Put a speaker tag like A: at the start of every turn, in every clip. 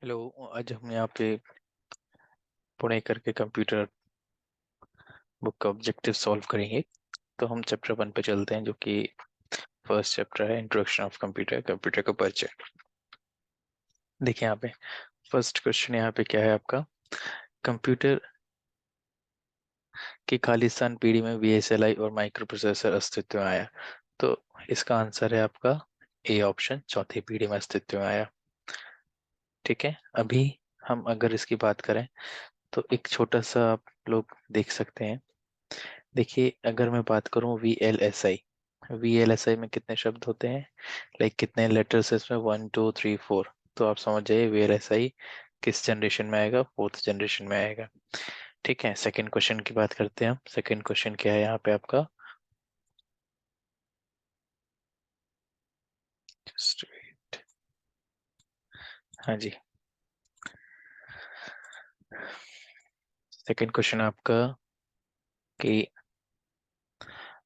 A: Hello. आज हम यहाँ पे पुणेकर के कंप्यूटर बुक का ऑब्जेक्टिव सॉल्व करेंगे। तो हम चैप्टर 1 पे चलते हैं, जो कि फर्स्ट चैप्टर है, इंट्रोडक्शन ऑफ कंप्यूटर, कंप्यूटर का परिचय। देखिए यहाँ पे फर्स्ट क्वेश्चन यहाँ पे क्या है आपका। कंप्यूटर की खालिस्तान पीढ़ी में वीएसएलआई और माइक्रो प्रोसेसर अस्तित्व में आया। तो इसका आंसर है आपका ए ऑप्शन, चौथी पीढ़ी में अस्तित्व में आया। ठीक है, अभी हम अगर इसकी बात करें तो एक छोटा सा आप लोग देख सकते हैं। देखिए, अगर मैं बात करूं वी एल एस आई में कितने शब्द होते हैं, लाइक कितने लेटर्स है इसमें, 1 2 3 4। तो आप समझ जाइए वी एल एस आई किस जनरेशन में आएगा, फोर्थ जनरेशन में आएगा। ठीक है, सेकंड क्वेश्चन की बात करते हैं हम। सेकंड क्वेश्चन क्या है यहाँ पे आपका। Just wait। हाँ जी, सेकंड क्वेश्चन आपका कि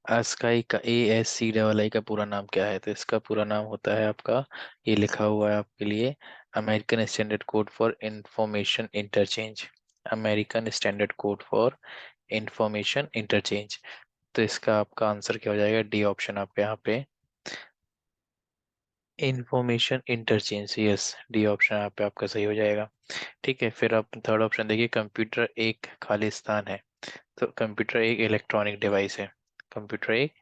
A: अस्काई का ASCII का पूरा नाम क्या है। तो इसका पूरा नाम होता है आपका, ये लिखा हुआ है आपके लिए, American standard code for information interchange. American standard code for information interchange. तो इसका आपका आंसर क्या हो जाएगा, डी ऑप्शन आपके यहाँ पे, information interchange. Yes, D option यहाँ पे आपका सही हो जाएगा। ठीक है, फिर आप थर्ड ऑप्शन देखिए, कंप्यूटर एक खालिस्तान है। तो कंप्यूटर एक इलेक्ट्रॉनिक डिवाइस है। कंप्यूटर एक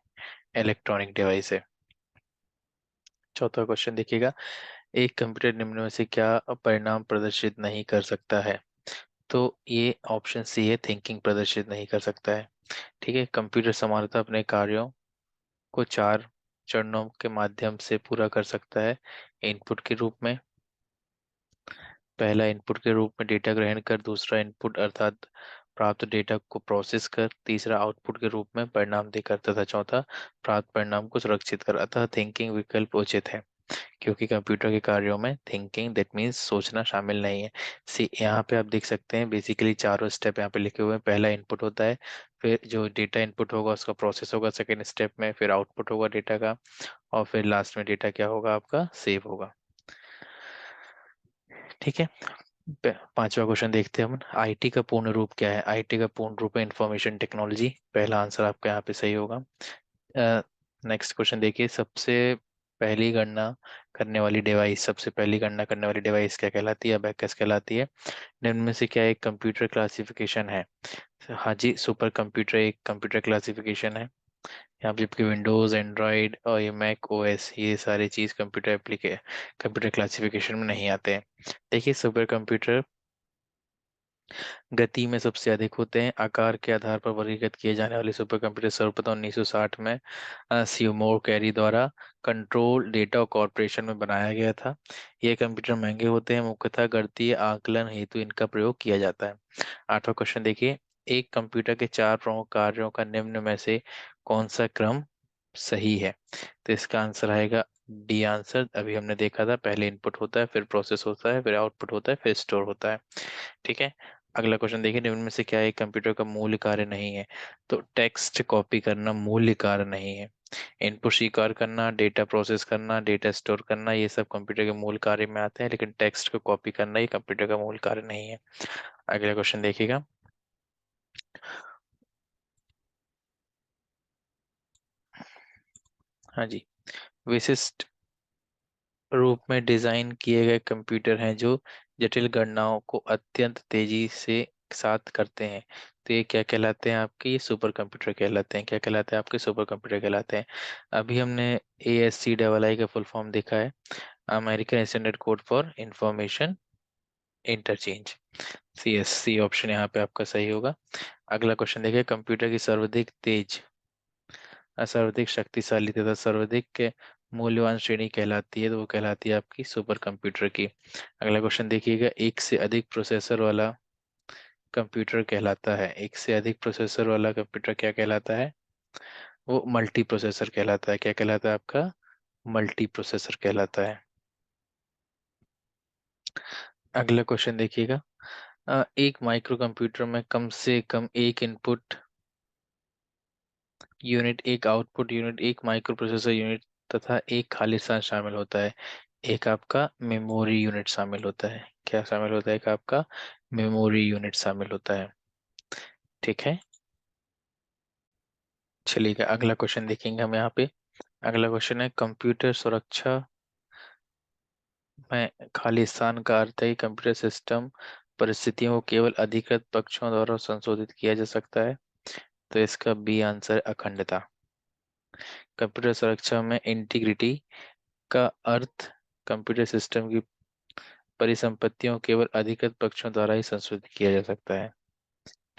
A: इलेक्ट्रॉनिक डिवाइस है। चौथा क्वेश्चन देखिएगा, एक कंप्यूटर निम्न में से क्या परिणाम प्रदर्शित नहीं कर सकता है। तो ये ऑप्शन सी है, थिंकिंग प्रदर्शित नहीं कर सकता है। ठीक है, कंप्यूटर सामान्यतः अपने कार्यों को 4 चरणों के माध्यम से पूरा कर सकता है। इनपुट के रूप में, पहला इनपुट के रूप में डेटा ग्रहण कर, दूसरा इनपुट अर्थात प्राप्त डेटा को प्रोसेस कर, तीसरा आउटपुट के रूप में परिणाम देकर, तथा चौथा प्राप्त परिणाम को सुरक्षित कर। अतः थिंकिंग विकल्प उचित है, क्योंकि कंप्यूटर के कार्यों में थिंकिंग दैट मीन्स सोचना शामिल नहीं है। सी यहाँ पे आप देख सकते हैं, बेसिकली चारों स्टेप यहाँ पे लिखे हुए हैं। पहला इनपुट होता है, फिर जो डेटा इनपुट होगा उसका प्रोसेस होगा सेकंड स्टेप में, फिर आउटपुट होगा डेटा का, और फिर लास्ट में डेटा क्या होगा आपका, सेव होगा। ठीक है, पांचवा क्वेश्चन देखते हैं हम। आईटी का पूर्ण रूप क्या है। आईटी का पूर्ण रूप है इंफॉर्मेशन टेक्नोलॉजी। पहला आंसर आपका यहाँ पे सही होगा। नेक्स्ट क्वेश्चन देखिए, सबसे पहली गणना करने वाली डिवाइस क्या कहलाती है, अबेकस कहलाती है। निम्न में से क्या एक कंप्यूटर क्लासिफिकेशन है। हाँ जी, सुपर कंप्यूटर एक कंप्यूटर क्लासिफिकेशन है। यहाँ पे जबकि विंडोज, एंड्रॉयड और ये मैक ओएस, ये सारे चीज कंप्यूटर क्लासिफिकेशन में नहीं आते हैं। देखिए, सुपर कंप्यूटर गति में सबसे अधिक होते हैं। आकार के आधार पर वर्गीकृत किए जाने वाले सुपर कंप्यूटर सर्वप्रथम 1960 में सियोमोर कैरी द्वारा कंट्रोल डेटा कॉर्पोरेशन में बनाया गया था। ये कंप्यूटर महंगे होते हैं, मुख्यतः गणितीय आकलन हेतु इनका प्रयोग किया जाता है। आठवां क्वेश्चन देखिए, एक कंप्यूटर के 4 प्रमुख कार्यों का निम्न में से कौन सा क्रम सही है। तो इसका आंसर आएगा डी आंसर। अभी हमने देखा था, पहले इनपुट होता है, फिर प्रोसेस होता है, फिर आउटपुट होता है, फिर स्टोर होता है। ठीक है, अगला क्वेश्चन देखिए, निम्न में से क्या एक कंप्यूटर का मूल कार्य नहीं है। तो टेक्स्ट कॉपी करना मूल कार्य नहीं है। इनपुट स्वीकार करना, डेटा प्रोसेस करना, डेटा स्टोर करना, ये सब कंप्यूटर के मूल कार्य में आते हैं, लेकिन टेक्स्ट को कॉपी करना ये कंप्यूटर का मूल कार्य नहीं है। अगला क्वेश्चन देखिएगा, हाँ जी, विशिष्ट रूप में डिजाइन किए गए कंप्यूटर हैं जो जटिल गणनाओं को अत्यंत तेजी से साथ करते हैं। तो ये क्या कहलाते हैं आपके, ये सुपर कंप्यूटर कहलाते हैं। क्या कहलाते हैं आपके, सुपर कंप्यूटर कहलाते हैं। अभी हमने ASCII का फुल फॉर्म देखा है, American standard code for information interchange. C option यहाँ पे आपका सही होगा। अगला क्वेश्चन देखिए, कंप्यूटर की सर्वाधिक तेज, सर्वाधिक शक्तिशाली तथा सर्वाधिक के मूल्यवान श्रेणी कहलाती है। तो वो कहलाती है आपकी सुपर कंप्यूटर की। अगला क्वेश्चन देखिएगा, एक से अधिक प्रोसेसर वाला कंप्यूटर कहलाता है। एक से अधिक प्रोसेसर वाला कंप्यूटर क्या कहलाता है, वो मल्टी प्रोसेसर कहलाता है। क्या कहलाता है आपका, मल्टी प्रोसेसर कहलाता है। अगला क्वेश्चन देखिएगा, एक माइक्रो कंप्यूटर में कम से कम एक इनपुट यूनिट, एक आउटपुट यूनिट, एक माइक्रो प्रोसेसर यूनिट तथा एक खाली स्थान शामिल होता है। एक आपका मेमोरी यूनिट शामिल होता है। क्या शामिल होता है? एक आपका मेमोरी यूनिट शामिल होता है। ठीक है, चलिए अगला क्वेश्चन देखेंगे हम यहाँ पे। अगला क्वेश्चन है कंप्यूटर सुरक्षा में खाली स्थान का अर्थ है कि कंप्यूटर सिस्टम परिस्थितियों को केवल अधिकृत पक्षों द्वारा संशोधित किया जा सकता है। तो इसका बी आंसर अखंडता। कंप्यूटर सुरक्षा में इंटीग्रिटी का अर्थ कंप्यूटर सिस्टम की परिसंपत्तियों को केवल अधिकृत पक्षों द्वारा ही संशोधित किया जा सकता है।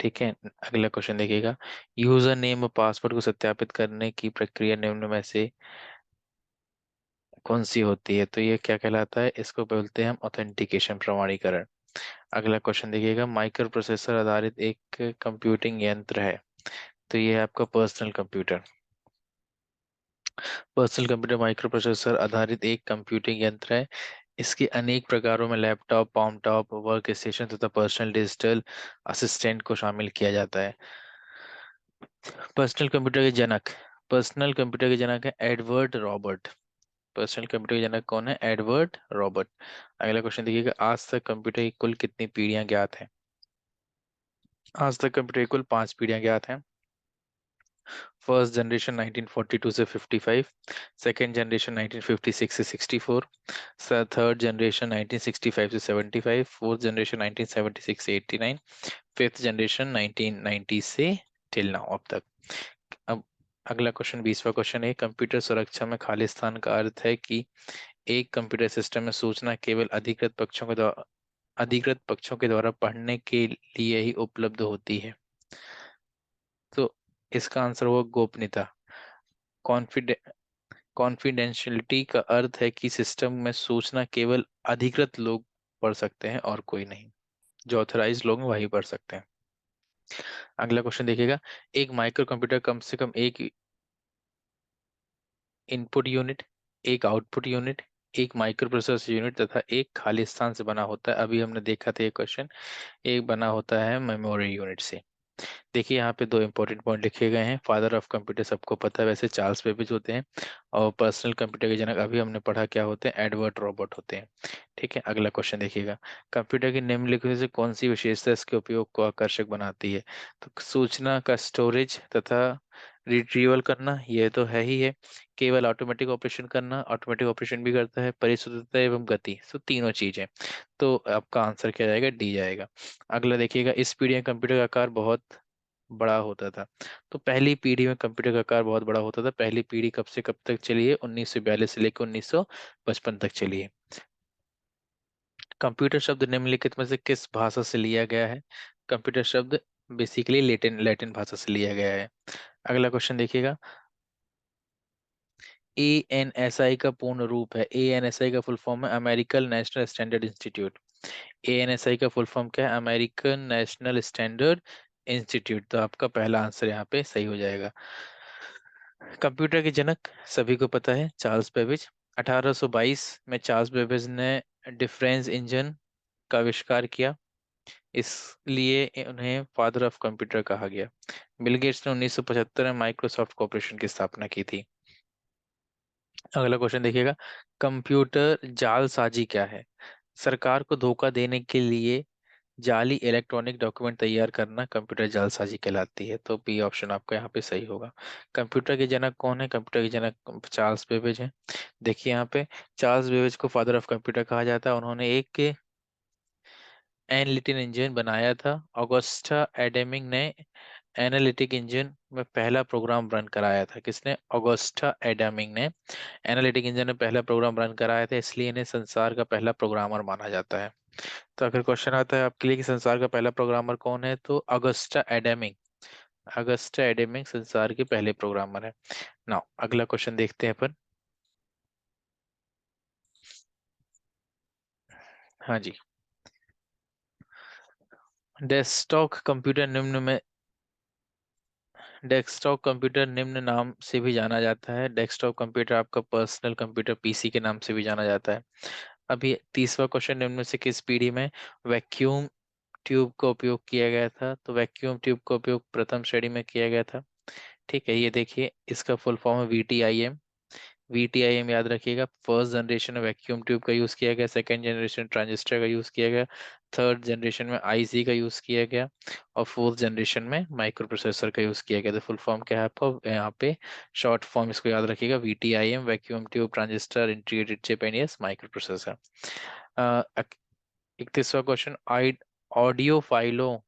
A: ठीक है, अगला क्वेश्चन देखिएगा। यूजर नेम और पासवर्ड को सत्यापित करने की प्रक्रिया निम्न में से कौन सी होती है? तो ये क्या कहलाता है? इसको बोलते हैं हम ऑथेंटिकेशन, प्रमाणीकरण। अगला क्वेश्चन देखिएगा। माइक्रो प्रोसेसर आधारित एक कंप्यूटिंग यंत्र है, तो ये है आपका personal computer. Personal computer micro processor आधारित एक कंप्यूटिंग यंत्र है। इसके अनेक प्रकारों में लैपटॉप, पॉम टॉप, वर्क स्टेशन तथा पर्सनल डिजिटल असिस्टेंट को शामिल किया जाता है। पर्सनल कंप्यूटर के जनक, पर्सनल कंप्यूटर के जनक है एडवर्ड रॉबर्ट। पर्सनल कंप्यूटर के जनक कौन है? Edward Robert. अगला क्वेश्चन देखिएगा। आज तक कंप्यूटर की कुल कितनी पीढ़ियां ज्ञात हैं? आज तक कंप्यूटर की कुल 5 पीढ़ियां ज्ञात हैं। फर्स्ट जनरेशन 1942 से 55, सेकेंड जनरेशन 1956 से 64, थर्ड जनरेशन 1965 से 75, फोर्थ जनरेशन 1976 से 89, फिफ्थ जनरेशन 1990 से टिल नाउ, अब तक। अब अगला क्वेश्चन 20वां क्वेश्चन है। कंप्यूटर सुरक्षा में खालिस्तान का अर्थ है कि एक कंप्यूटर सिस्टम में सूचना केवल अधिकृत पक्षों के द्वारा पढ़ने के लिए ही उपलब्ध होती है। तो इसका आंसर होगा गोपनीयता। कॉन्फिडे कॉन्फिडेंशियलिटी का अर्थ है कि सिस्टम में सूचना केवल अधिकृत लोग पढ़ सकते हैं और कोई नहीं। जो ऑथराइज लोग हैं वही पढ़ सकते हैं। अगला क्वेश्चन देखिएगा। एक माइक्रो कंप्यूटर कम से कम एक इनपुट यूनिट, एक आउटपुट यूनिट, एक माइक्रो प्रोसेसर यूनिट तथा एक खाली स्थान से बना होता है। अभी हमने देखा था ये क्वेश्चन। एक बना होता है मेमोरी यूनिट से। देखिए यहाँ पे दो इंपॉर्टेंट पॉइंट लिखे गए हैं। फादर ऑफ कंप्यूटर सबको पता है वैसे, चार्ल्स बेबेज होते हैं। और पर्सनल कंप्यूटर के जनक अभी हमने पढ़ा क्या होते हैं? एडवर्ड रॉबर्ट होते हैं। ठीक है, अगला क्वेश्चन देखिएगा। कंप्यूटर की निम्नलिखित में से कौन सी विशेषता इसके उपयोग को आकर्षक बनाती है? तो सूचना का स्टोरेज तथा रिट्रीवल करना, ये तो है ही है। केवल ऑटोमेटिक ऑपरेशन करना, ऑटोमेटिक ऑपरेशन भी करता है। परिशुद्धता एवं गति, तो तीनों चीजें। तो आपका आंसर क्या जाएगा? डी जाएगा। अगला देखिएगा। इस पीढ़ी में कंप्यूटर का आकार बहुत बड़ा होता था। तो पहली पीढ़ी में कंप्यूटर का आकार बहुत बड़ा होता था। पहली पीढ़ी कब से कब तक चली है? 1942 से लेकर 1955 तक चली है। कंप्यूटर शब्द निम्नलिखित में से किस भाषा से लिया गया है? कंप्यूटर शब्द बेसिकली लैटिन लैटिन भाषा से लिया गया है। अगला क्वेश्चन देखिएगा। ANSI का पूर्ण रूप है? ANSI का फुल फॉर्म है American national standard institute. ANSI का फुल फॉर्म क्या है? American national standard institute. तो आपका पहला आंसर यहाँ पे सही हो जाएगा। कंप्यूटर के जनक सभी को पता है, चार्ल्स बेबेज। 1822 में चार्ल्स बेबेज ने डिफरेंस इंजन का आविष्कार किया, इसलिए उन्हें फादर ऑफ कंप्यूटर कहा गया। बिल गेट्स ने 1975 में माइक्रोसॉफ्ट कॉर्पोरेशन की स्थापना की थी। अगला क्वेश्चन देखिएगा। कंप्यूटर जालसाजी क्या है? सरकार को धोखा देने के लिए जाली इलेक्ट्रॉनिक डॉक्यूमेंट तैयार करना कंप्यूटर जालसाजी कहलाती है। तो बी ऑप्शन आपका यहाँ पे सही होगा। कंप्यूटर के जनक कौन है? कंप्यूटर के जनक चार्ल्स बेबेज हैं। देखिए यहाँ पे चार्ल्स बेबेज को फादर ऑफ कंप्यूटर कहा जाता है। उन्होंने एक एनालिटिक इंजन बनाया था। ऑगस्टा एडेमिंग ने एनालिटिक इंजन में पहला प्रोग्राम रन कराया था। किसने? ऑगस्टा एडेमिंग ने एनालिटिक इंजन में पहला प्रोग्राम रन कराया था, इसलिए इन्हें संसार का पहला प्रोग्रामर माना जाता है। तो अगर क्वेश्चन आता है आपके लिए कि संसार का पहला प्रोग्रामर कौन है, तो अगस्टा एडेमिंग। अगस्टा एडेमिंग संसार के पहले प्रोग्रामर है। नाउ अगला क्वेश्चन देखते हैं अपन। हाँ जी। डेस्कटॉप कंप्यूटर निम्न में डेस्कटॉप कंप्यूटर निम्न नाम से भी जाना जाता है। डेस्कटॉप कंप्यूटर आपका पर्सनल कंप्यूटर पीसी के नाम से भी जाना जाता है। अभी तीसरा क्वेश्चन, निम्न में से किस पीढ़ी में वैक्यूम ट्यूब का उपयोग किया गया था? तो वैक्यूम ट्यूब का उपयोग प्रथम श्रेणी में किया गया था। ठीक है, ये देखिए इसका फुल फॉर्म है VTIM, VTIM याद रखिएगा, फर्स्ट जनरेशन में वैक्यूम ट्यूब का यूज किया गया, सेकंड जनरेशन ट्रांजिस्टर का यूज किया गया, थर्ड जनरेशन में IC का यूज किया गया, और फोर्थ जनरेशन में माइक्रो प्रोसेसर का यूज किया गया। तो फुल फॉर्म क्या है आपका यहाँ पे, शॉर्ट फॉर्म इसको याद रखिएगा, VTIM, vacuum tube transistor integrated chip and yes microprocessor. 31वां क्वेश्चन, ऑडियो फाइलों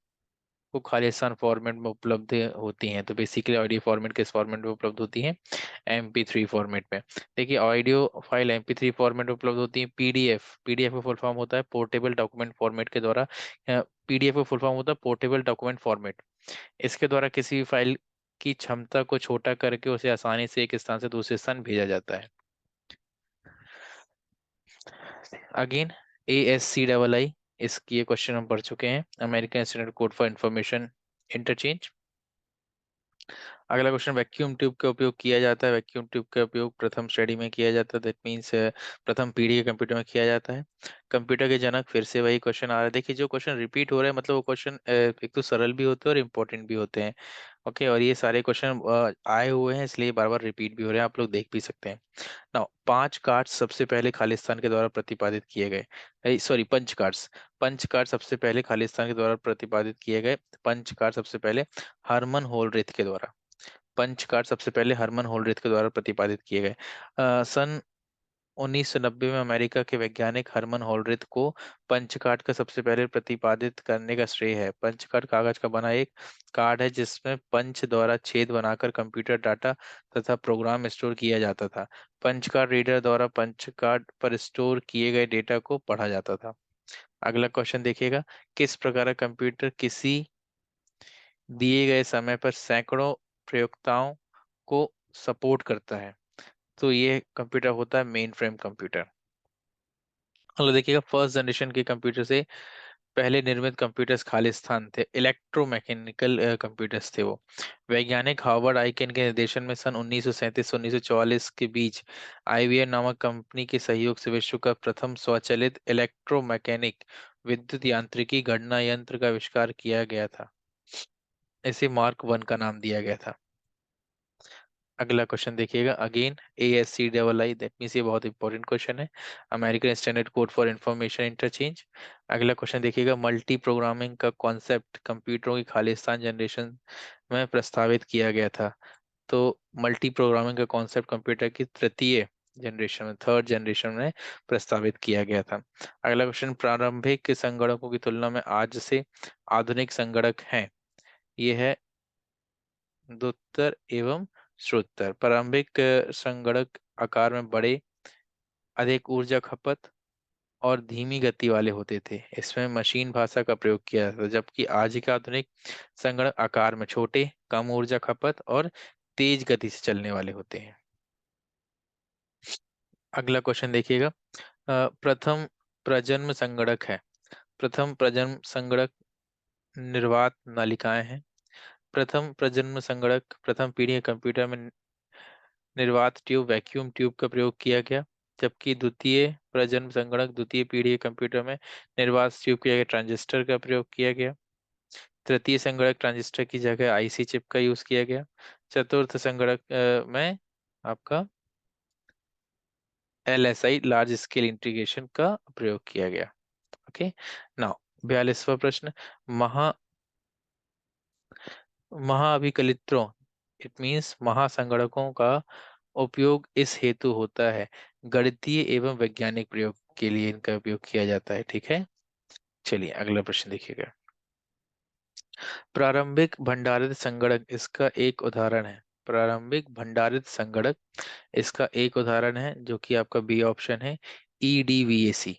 A: को खालिस्तान फॉर्मेट में उपलब्ध होती हैं। तो बेसिकली ऑडियो फॉर्मेट किस फॉर्मेट में उपलब्ध होती हैं? MP3 फॉर्मेट में। देखिए ऑडियो फाइल MP3 फॉर्मेट में उपलब्ध होती है। पीडीएफ का फुल फॉर्म होता है पोर्टेबल डॉक्यूमेंट फॉर्मेट के द्वारा। पीडीएफ का फुल फॉर्म होता है पोर्टेबल डॉक्यूमेंट फॉर्मेट। इसके द्वारा किसी भी फाइल की क्षमता को छोटा करके उसे आसानी से एक स्थान से दूसरे स्थान भेजा जाता है। अगेन ASCII, इसकी ये क्वेश्चन हम पढ़ चुके हैं, American standard code for information interchange. अगला क्वेश्चन, वैक्यूम ट्यूब का उपयोग किया जाता है। वैक्यूम ट्यूब का उपयोग प्रथम श्रेणी में किया जाता है, दैट मीन्स प्रथम पीढ़ी के कंप्यूटर में किया जाता है। कंप्यूटर के जनक, फिर से वही क्वेश्चन आ रहा है। देखिए जो क्वेश्चन रिपीट हो रहे हैं मतलब वो क्वेश्चन एक तो सरल भी होते हैं और इम्पोर्टेंट भी होते हैं। ओके, और ये सारे क्वेश्चन आए हुए हैं इसलिए बार बार रिपीट भी हो रहे हैं, आप लोग देख भी सकते हैं। नाउ 5 कार्ड्स सबसे पहले खालिस्तान के द्वारा प्रतिपादित किए गए, sorry punch cards. Punch card सबसे पहले खालिस्तान के द्वारा प्रतिपादित किए गए। पंच कार्ड सबसे पहले हरमन होलरिथ के द्वारा, पंच कार्ड सबसे पहले हरमन होलरिथ के द्वारा प्रतिपादित किए गए। सन 1990 में अमेरिका के वैज्ञानिक हरमन होलरिथ को पंच कार्ड का सबसे पहले प्रतिपादित करने का श्रेय है। पंच कार्ड कागज का बना एक कार्ड है जिसमें पंच द्वारा छेद बनाकर कंप्यूटर डाटा तथा प्रोग्राम स्टोर किया जाता था। पंच कार्ड रीडर द्वारा पंच कार्ड पर स्टोर किए गए डेटा को पढ़ा जाता था। अगला क्वेश्चन देखिएगा, किस प्रकार का कंप्यूटर किसी दिए गए समय पर सैकड़ों प्रयोक्ताओं को सपोर्ट करता है? तो ये कंप्यूटर होता है मेन फ्रेम कंप्यूटर। मतलब देखिएगा फर्स्ट जनरेशन के कंप्यूटर से पहले निर्मित कंप्यूटर्स खालिस्तान थे, इलेक्ट्रोमैकेनिकल कंप्यूटर्स थे वो। वैज्ञानिक हार्वर्ड आइकेन के निर्देशन में सन 1937 से 1944 के बीच IBM नामक कंपनी के सहयोग से विश्व का प्रथम स्वचालित इलेक्ट्रोमैकेनिक विद्युत यांत्रिकी गणना यंत्र का आविष्कार किया गया था। इसे मार्क 1 का नाम दिया गया था। अगला क्वेश्चन देखिएगा, अगेन ASCII, दैट मीन्स ये बहुत इंपॉर्टेंट क्वेश्चन है, American standard code for information interchange. अगला क्वेश्चन देखिएगा, मल्टी प्रोग्रामिंग का कॉन्सेप्ट कंप्यूटरों की खालिस्तान जनरेशन में प्रस्तावित किया गया था। तो मल्टी प्रोग्रामिंग का कॉन्सेप्ट कंप्यूटर की तृतीय जनरेशन में, थर्ड जनरेशन में प्रस्तावित किया गया था। अगला क्वेश्चन, प्रारंभिक संगणकों की तुलना में आज से आधुनिक संगणक हैं। ये है द्वितीय एवं श्रोतर। प्रारंभिक संगणक आकार में बड़े, अधिक ऊर्जा खपत और धीमी गति वाले होते थे। इसमें मशीन भाषा का प्रयोग किया जाता था, जबकि आज के आधुनिक संगणक आकार में छोटे, कम ऊर्जा खपत और तेज गति से चलने वाले होते हैं। अगला क्वेश्चन देखिएगा, प्रथम प्रजन्म संगणक है। प्रथम प्रजन्म संगणक निर्वात नालिकाएं हैं। प्रथम प्रजन्म संगणक प्रथम पीढ़ी के कंप्यूटर में निर्वात ट्यूब, वैक्यूम ट्यूब का प्रयोग किया गया, जबकि द्वितीय प्रजन्म संगणक द्वितीय पीढ़ी के कंप्यूटर में निर्वात ट्यूब की जगह ट्रांजिस्टर का प्रयोग किया गया। तृतीय संगणक ट्रांजिस्टर की जगह IC चिप का यूज किया गया। चतुर्थ संगणक में आपका LSI, लार्ज स्केल इंटीग्रेशन का प्रयोग किया गया। ओके, नाउ 42वां प्रश्न, महा महाअभिकलित्रों, इट मीन्स महासंगणकों का उपयोग इस हेतु होता है, गणितीय एवं वैज्ञानिक प्रयोग के लिए इनका उपयोग किया जाता है। ठीक है, चलिए अगला प्रश्न देखिएगा, प्रारंभिक भंडारित संगणक इसका एक उदाहरण है। प्रारंभिक भंडारित संगणक इसका एक उदाहरण है जो कि आपका बी ऑप्शन है, EDVAC।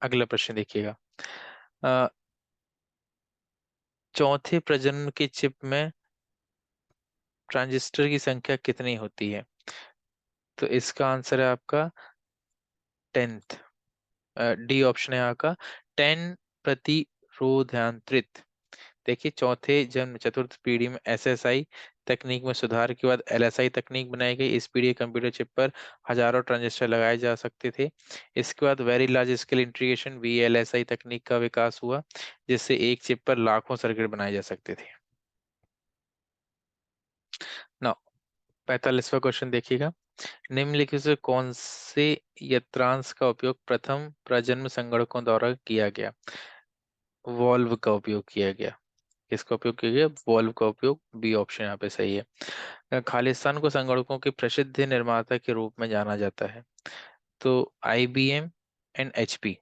A: अगला प्रश्न देखिएगा, अ, चौथे प्रजन्म की चिप में ट्रांजिस्टर की संख्या कितनी होती है? तो इसका आंसर है आपका 10th। डी ऑप्शन है आपका 10 प्रतिरोधांतरित। देखिए चौथे जन्म चतुर्थ पीढ़ी में SSI तकनीक में सुधार के बाद LSI तकनीक बनाई गई। इस पीढ़ी के कंप्यूटर चिप पर हजारों ट्रांजिस्टर लगाए जा सकते थे। इसके बाद very large scale integration VLSI तकनीक का विकास हुआ, जिससे एक चिप पर लाखों सर्किट बनाए जा सकते थे। 45वां क्वेश्चन देखिएगा। निम्नलिखित से कौन से यंत्रांश का उपयोग प्रथम प्रजन्म संगणकों द्वारा किया गया? वॉल्व का उपयोग किया गया। किसका उपयोग किया गया? वॉल्व का उपयोग। बी ऑप्शन यहाँ पे सही है। खालिस्तान को संगणकों के प्रसिद्ध निर्माता के रूप में जाना जाता है। तो आईबीएम एंड एचपी,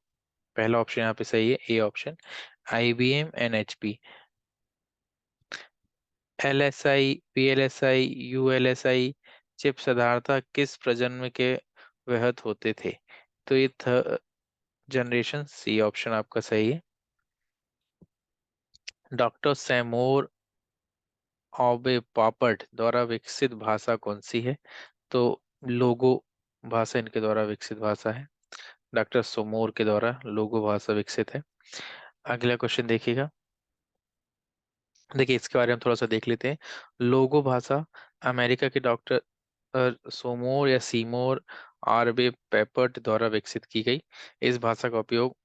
A: पहला ऑप्शन यहाँ पे सही है, A option. IBM and HP. LSI, PLSI, ULSI chip साधारणतः किस प्रजन्म के वहत होते थे? तो ये थर्ड जनरेशन, सी ऑप्शन आपका सही है। डॉक्टर सैमोर ऑबे पापट द्वारा विकसित भाषा कौन सी है? तो लोगो भाषा इनके द्वारा विकसित भाषा है। डॉक्टर सोमोर के द्वारा लोगो भाषा विकसित है। अगला क्वेश्चन देखिएगा। देखिए इसके बारे में थोड़ा सा देख लेते हैं। लोगो भाषा अमेरिका के डॉक्टर सोमोर या सीमोर आरबे पेपर्ट द्वारा विकसित की गई। इस भाषा का उपयोग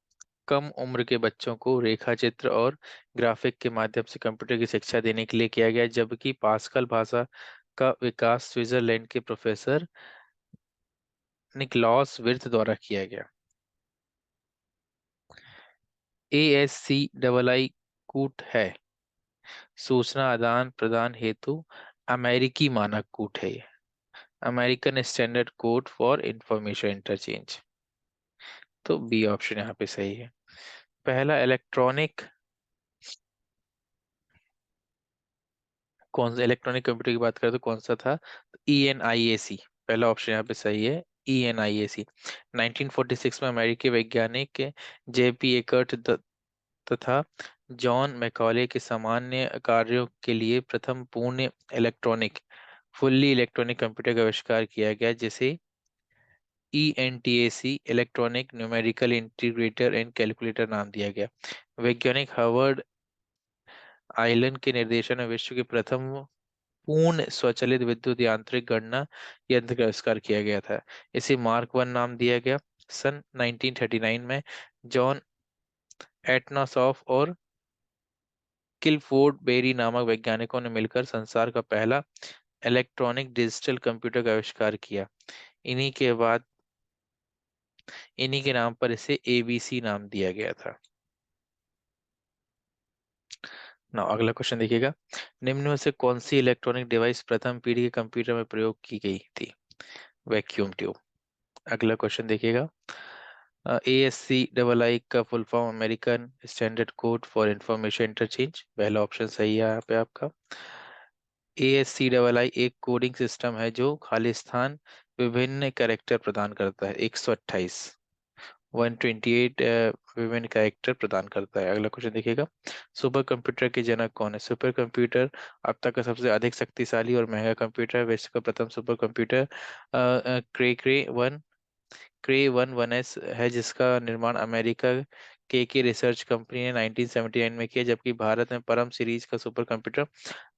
A: कम उम्र के बच्चों को रेखा चित्र और ग्राफिक के माध्यम से कंप्यूटर की शिक्षा देने के लिए किया गया, जबकि पास्कल भाषा का विकास स्विट्जरलैंड के प्रोफेसर निकलॉस विर्थ द्वारा किया गया। ASCII कूट है सूचना आदान प्रदान हेतु अमेरिकी मानक कूट है ये। American standard code for information interchange. तो बी ऑप्शन यहाँ पे सही है। पहला इलेक्ट्रॉनिक, कौन सा इलेक्ट्रॉनिक कंप्यूटर की बात करें तो कौन सा था? ENIAC, पहला ऑप्शन यहाँ पे सही है, ENIAC। 1946 में अमेरिकी वैज्ञानिक JP एकर्ट तथा जॉन मैकॉले के सामान्य कार्यों के लिए प्रथम पूर्ण इलेक्ट्रॉनिक, फुल्ली इलेक्ट्रॉनिक कंप्यूटर का आविष्कार किया गया, जिसे ENTAC electronic numerical integrator and calculator नाम दिया गया। वैज्ञानिक हर्वर्ड आइलन के निर्देशन में विश्व के प्रथम पूर्ण स्वचालित विद्युत यांत्रिक गणना यंत्र का आविष्कार किया गया था। इसे मार्क वन नाम दिया गया। सन 1939 में जॉन एटनासॉफ और किलफोर्ड बेरी नामक वैज्ञानिकों ने मिलकर संसार का पहला इलेक्ट्रॉनिक डिजिटल कंप्यूटर का आविष्कार किया। इन्हीं के बाद इन्हीं के नाम पर इसे ABC नाम दिया गया था। ना अगला क्वेश्चन देखिएगा। निम्न में से कौन सी इलेक्ट्रॉनिक डिवाइस प्रथम पीढ़ी के कंप्यूटर में प्रयोग की गई थी? Vacuum tube. अगला क्वेश्चन देखिएगा। ASCII का full form American standard code for information interchange, पहला ऑप्शन सही है यहाँ पे आपका। ASCII एक कोडिंग सिस्टम है जो खालिस्तान विभिन्न कैरेक्टर प्रदान करता है, 128 128 विभिन्न कैरेक्टर प्रदान करता है। अगला क्वेश्चन देखिएगा। सुपर कंप्यूटर के जनक कौन है? सुपर कंप्यूटर अब तक का सबसे अधिक शक्तिशाली और महंगा कंप्यूटर है। विश्व का प्रथम सुपर कंप्यूटर क्रे 1 1S है, जिसका निर्माण अमेरिका के रिसर्च कंपनी ने 1979 में किया, जबकि भारत में परम सीरीज का सुपर कंप्यूटर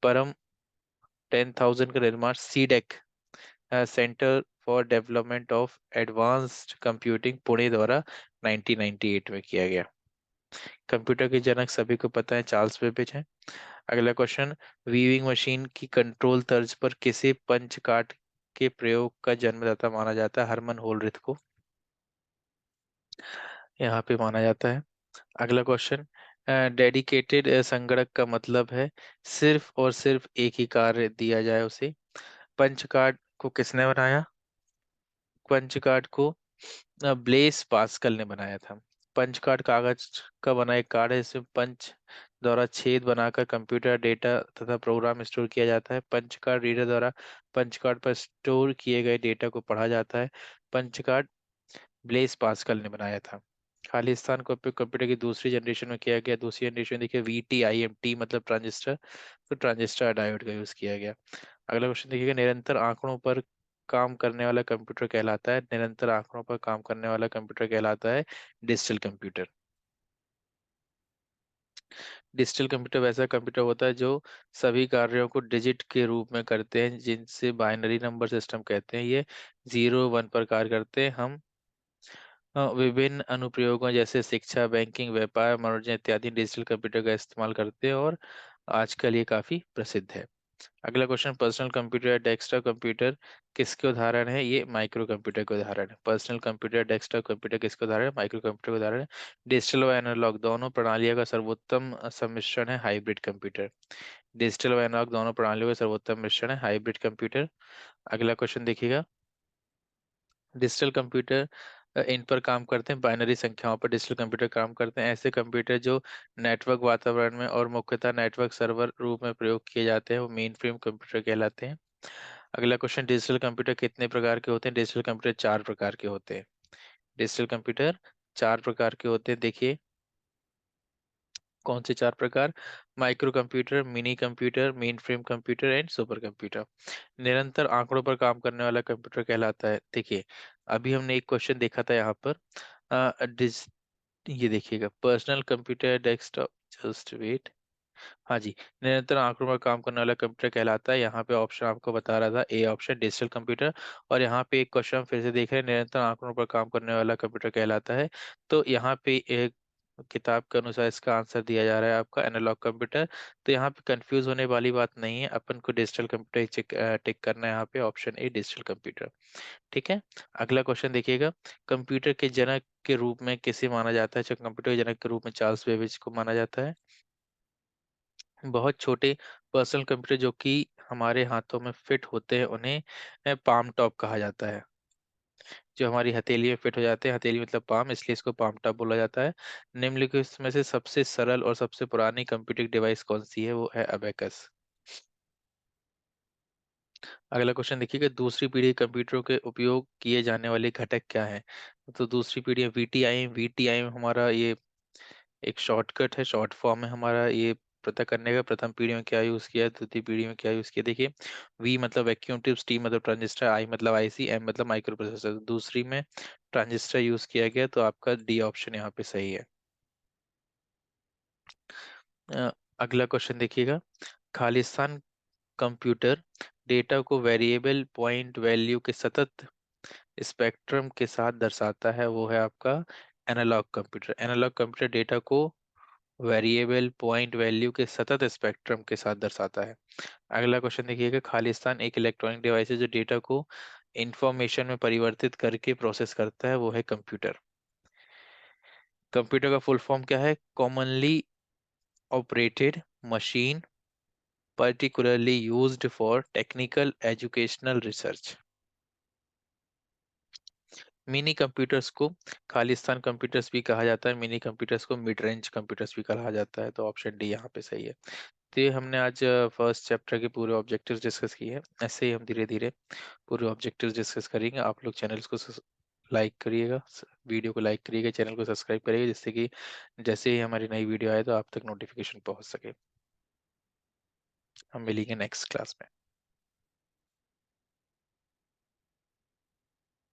A: परम 10,000 का निर्माण CDAC centre for development of advanced computing Pune द्वारा 1998 में किया गया। कंप्यूटर के जनक सभी को पता है, चार्ल्स बेबेज हैं। अगला क्वेश्चन। वीविंग मशीन की कंट्रोल तर्ज पर किसे पंच कार्ड के प्रयोग का जन्मदाता माना जाता है? हरमन होलरिथ को यहाँ पे माना जाता है। अगला क्वेश्चन। डेडिकेटेड संगणक का मतलब है सिर्फ और सिर्फ एक ही कार्य दिया जाए उसे। पंच कार्ड को किसने बनाया? पंच कार्ड को ब्लेस पास्कल ने बनाया था। पंच कार्ड कागज का बना एक कार्ड है, इसमें पंच द्वारा छेद बनाकर कंप्यूटर डेटा तथा प्रोग्राम स्टोर किया जाता है। पंच कार्ड रीडर द्वारा पंच कार्ड पर स्टोर किए गए डेटा को पढ़ा जाता है। पंच कार्ड ब्लेस पास्कल ने बनाया था। खालिस्तान का उपयोग कंप्यूटर की दूसरी जनरेशन में किया गया। दूसरी जनरेशन देखिए VTIMT मतलब ट्रांजिस्टर, तो ट्रांजिस्टर डायोड का यूज किया गया। अगला क्वेश्चन देखिएगा। निरंतर आंकड़ों पर काम करने वाला कंप्यूटर कहलाता है? निरंतर आंकड़ों पर काम करने वाला कंप्यूटर कहलाता है डिजिटल कंप्यूटर। डिजिटल कंप्यूटर वैसा कंप्यूटर होता है जो सभी कार्यों को डिजिट के रूप में करते हैं, जिनसे बाइनरी नंबर सिस्टम कहते हैं। ये 0 1 पर कार्य करते हैं। हम विभिन्न अनुप्रयोगों जैसे शिक्षा, बैंकिंग, व्यापार, मनोरंजन इत्यादि डिजिटल कंप्यूटर का इस्तेमाल करते हैं और आजकल ये काफी प्रसिद्ध है। अगला क्वेश्चन, पर्सनल कंप्यूटर या डेस्कटॉप कंप्यूटर किसके उदाहरण है? ये माइक्रो कंप्यूटर के उदाहरण है। पर्सनल कंप्यूटर या डेस्कटॉप कंप्यूटर किसके उदाहरण है? माइक्रो कंप्यूटर के उदाहरण है। डिजिटल व एनालॉग दोनों प्रणालियों का सर्वोत्तम सम्मिश्रण है हाइब्रिड कंप्यूटर। डिजिटल व एनालॉग दोनों प्रणालियों का सर्वोत्तम मिश्रण है हाइब्रिड कंप्यूटर। अगला क्वेश्चन देखिएगा, डिजिटल कंप्यूटर इन पर काम करते हैं, बाइनरी संख्याओं पर डिजिटल कंप्यूटर काम करते हैं। ऐसे कंप्यूटर जो नेटवर्क वातावरण में और मुख्यतः नेटवर्क सर्वर रूप में प्रयोग किए जाते हैं वो मेन फ्रेम कंप्यूटर कहलाते हैं। अगला क्वेश्चन, डिजिटल कंप्यूटर कितने प्रकार के होते हैं? डिजिटल कंप्यूटर 4 प्रकार के होते हैं। डिजिटल कंप्यूटर 4 प्रकार के होते हैं, देखिए कौन से 4 प्रकार? Micro computer, mini computer, main frame computer and super computer. निरंतर आंकड़ों पर काम करने वाला कंप्यूटर कहलाता है। देखिए अभी हमने एक क्वेश्चन देखा था यहाँ पर, अ, डिज ये देखिएगा, personal computer desktop, just wait, हाँ जी, निरंतर आंकड़ों पर काम करने वाला कंप्यूटर कहलाता है। यहाँ पे ऑप्शन आपको बता रहा था, ए ऑप्शन डिजिटल कंप्यूटर। और यहाँ पे एक क्वेश्चन फिर से देख रहे हैं, निरंतर आंकड़ों पर काम करने वाला कंप्यूटर कहलाता है। तो यहाँ पे एक किताब के अनुसार इसका आंसर दिया जा रहा है आपका एनालॉग कंप्यूटर। तो यहाँ पे कंफ्यूज होने वाली बात नहीं है, अपन को डिजिटल कंप्यूटर चेक टिक करना है यहाँ पे, ऑप्शन ए डिजिटल कंप्यूटर। ठीक है। अगला क्वेश्चन देखिएगा, कंप्यूटर के जनक के रूप में किसे माना जाता है? जो कंप्यूटर के जनक के रूप में चार्ल्स बेबेज को माना जाता है। बहुत छोटे पर्सनल कंप्यूटर जो कि हमारे हाथों में फिट होते हैं उन्हें पाम टॉप कहा जाता है। जो हमारी हथेली में फिट हो जाते हैं, हथेली मतलब पाम, इसलिए इसको पाम टॉप बोला जाता है। निम्नलिखित में से सबसे सरल और सबसे पुरानी कंप्यूटिंग डिवाइस कौन सी है? वो है अबेकस। अगला क्वेश्चन देखिएगा, दूसरी पीढ़ी के कंप्यूटरों के उपयोग किए जाने वाले घटक क्या हैं? तो दूसरी पीढ़ी वीटीआई, वीटीआई हमारा ये एक शॉर्टकट है, शॉर्ट फॉर्म है हमारा ये पता करने का, प्रथम पीढ़ी में क्या यूज किया है, द्वितीय पीढ़ी में क्या यूज किया। देखिए वी मतलब वैक्यूम ट्यूब्स, टी मतलब ट्रांजिस्टर, आई मतलब आईसी, एम मतलब माइक्रो प्रोसेसर। दूसरी में ट्रांजिस्टर यूज किया गया, तो आपका डी ऑप्शन यहाँ पे सही है। अ, अगला क्वेश्चन देखिएगा, खालिस्तान कंप्यूटर डेटा को वेरिएबल पॉइंट वैल्यू के सतत स्पेक्ट्रम के साथ दर्शाता है, वो है आपका analogue computer. Analogue computer data को वेरिएबल पॉइंट वैल्यू के सतत स्पेक्ट्रम के साथ दर्शाता है। अगला क्वेश्चन देखिएगा, खालिस्तान एक इलेक्ट्रॉनिक डिवाइस है जो डेटा को इंफॉर्मेशन में परिवर्तित करके प्रोसेस करता है, वो है कंप्यूटर। कंप्यूटर का फुल फॉर्म क्या है? Commonly operated machine particularly used for technical educational research। Mini computers को खालिस्तान कंप्यूटर्स भी कहा जाता है, मिनी कंप्यूटर्स को मिड रेंज कंप्यूटर्स भी कहा जाता है, तो ऑप्शन डी यहाँ पे सही है। तो ये हमने आज फर्स्ट चैप्टर के पूरे ऑब्जेक्टिव्स डिस्कस किए हैं। ऐसे ही हम धीरे धीरे पूरे ऑब्जेक्टिव्स डिस्कस करेंगे। आप लोग चैनल्स को लाइक करिएगा, वीडियो को लाइक करिएगा, चैनल को सब्सक्राइब करिएगा, जिससे कि जैसे ही हमारी नई वीडियो आए तो आप तक नोटिफिकेशन पहुंच सके। हम मिलेंगे नेक्स्ट क्लास में।